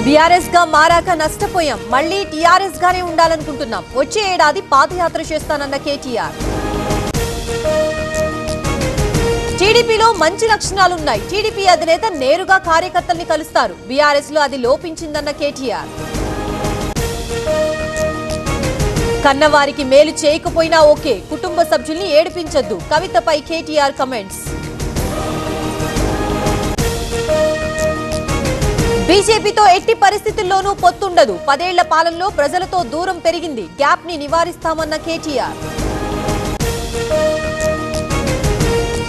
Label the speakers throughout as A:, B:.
A: BRS గా మారాక నష్టపోయాం, మళ్లీ TRS గానే ఉండాలనుకుంటున్నాం. వచ్చే ఏడాది పాదయాత్ర చేస్తానన్న కేటీఆర్. టీడీపీలో మంచి లక్షణాలున్నాయి. టీడీపీ అధినేత నేరుగా కార్యకర్తల్ని కలుస్తారు. బీఆర్ఎస్ లో అది లోపించిందన్న కేటీఆర్. కన్నవారికి మేలు చేయకపోయినా ఓకే, కుటుంబ సభ్యుల్ని ఏడిపించొద్దు. కవితపై కేటీఆర్ కమెంట్స్. బీజేపీతో ఎట్టి పరిస్థితుల్లోనూ పొత్తుండదు. 10 ఏళ్ల పాలనలో ప్రజలతో దూరం పెరిగింది. గ్యాప్ ని నివారిస్తామన్న కేటీఆర్.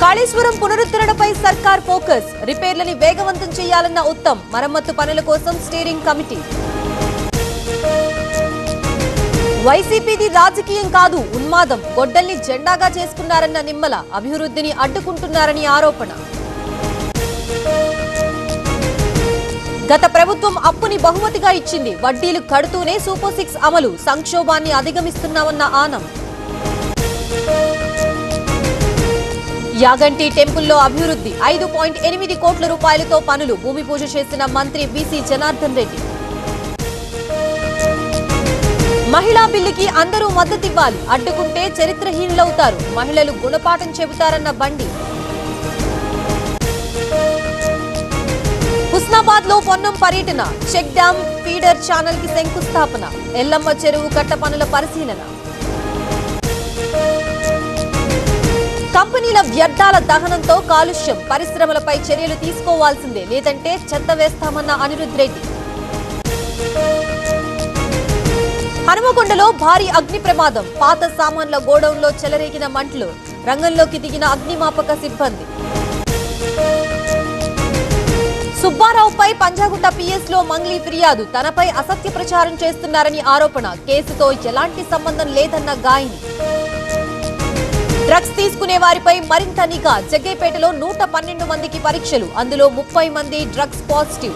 A: కాళేశ్వరం పునరుద్ధరణపై సర్కార్ ఫోకస్. రిపేర్లని వేగవంతం చేయాలన్న ఉత్తమ్. మరమ్మతు పనుల కోసం స్టీరింగ్ కమిటీ. వైసీపీది రాజకీయం కాదు, ఉన్మాదం. గొడ్డల్ని జెండాగా చేసుకున్నారన్న నిమ్మల. అభివృద్ధిని అడ్డుకుంటున్నారని ఆరోపణ. గత ప్రభుత్వం అప్పుని బహుమతిగా ఇచ్చింది. వడ్డీలు కడుతూనే సూపర్ 6 అమలు. సంక్షోభాన్ని అధిగమిస్తున్నామన్న ఆనం. యాగంటి టెంపుల్లో అభివృద్ధి. 5.8 కోట్ల రూపాయలతో పనులు. భూమి పూజ చేసిన మంత్రి బీసీ జనార్దన్ రెడ్డి. మహిళా బిల్లుకి అందరూ మద్దతివ్వాలి. అడ్డుకుంటే చరిత్రహీనులవుతారు. మహిళలు గుణపాఠం చెబుతారన్న బండి. హుస్నాబాద్ లో పొన్నం పర్యటన. చెక్ డ్యాం ఫీడర్ ఛానల్ కి శంకుస్థాపన. ఎల్లమ్మ చెరువు కట్ట పనుల పరిశీలన. కంపెనీల వ్యర్థాల దహనంతో కాలుష్యం. పరిశ్రమలపై చర్యలు తీసుకోవాల్సిందే, లేదంటే చెత్త వేస్తామన్న అనిరుద్ రెడ్డి. హనుమకొండలో భారీ అగ్ని ప్రమాదం. పాత సామాన్ల గోడౌన్లో చెలరేగిన మంటలు. రంగంలోకి దిగిన అగ్నిమాపక సిబ్బంది. సుబ్బారావుపై పంజాగుట్ట పిఎస్ లో మంగ్లీ ఫిర్యాదు. తనపై అసత్య ప్రచారం చేస్తున్నారని ఆరోపణ. కేసుతో ఎలాంటి సంబంధం లేదన్న గాయని. డ్రగ్స్ తీసుకునే వారిపై మరింత నిఘా. జగ్గేపేటలో 112 మందికి పరీక్షలు. అందులో 30 మంది డ్రగ్స్ పాజిటివ్.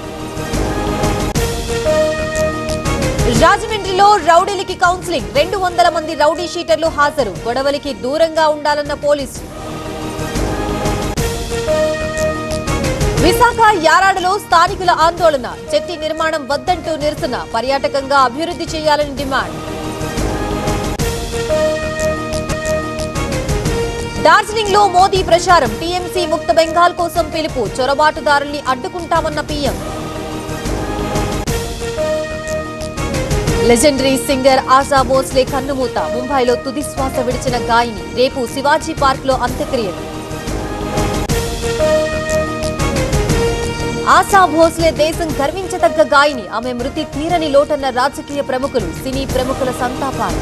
A: రాజమండ్రిలో రౌడీలకి కౌన్సిలింగ్. 200 మంది రౌడీ షీటర్లు హాజరు. గొడవలకి దూరంగా ఉండాలన్న పోలీసు. విశాఖ యారాడలో స్థానికుల ఆందోళన. చెట్టి నిర్మాణం వద్దంటూ నిరసన. పర్యాటకంగా అభివృద్ధి చేయాలని డిమాండ్. డార్జిలింగ్ లో మోదీ ప్రచారం. టీఎంసీ ముక్త బెంగాల్ కోసం పిలుపు. చొరబాటుదారుల్ని అడ్డుకుంటామన్న PM. Legendary singer Asha Bhosle కన్నుమూత. ముంబైలో తుది శ్వాస విడిచిన గాయని. రేపు శివాజీ పార్క్ లో అంత్యక్రియలు. ఆశా భోస్లే దేశం గర్వించదగ్గ గాయని. ఆమె మృతి తీరని లోటన్న రాజకీయ ప్రముఖులు. సినీ ప్రముఖుల సంతాపాలు.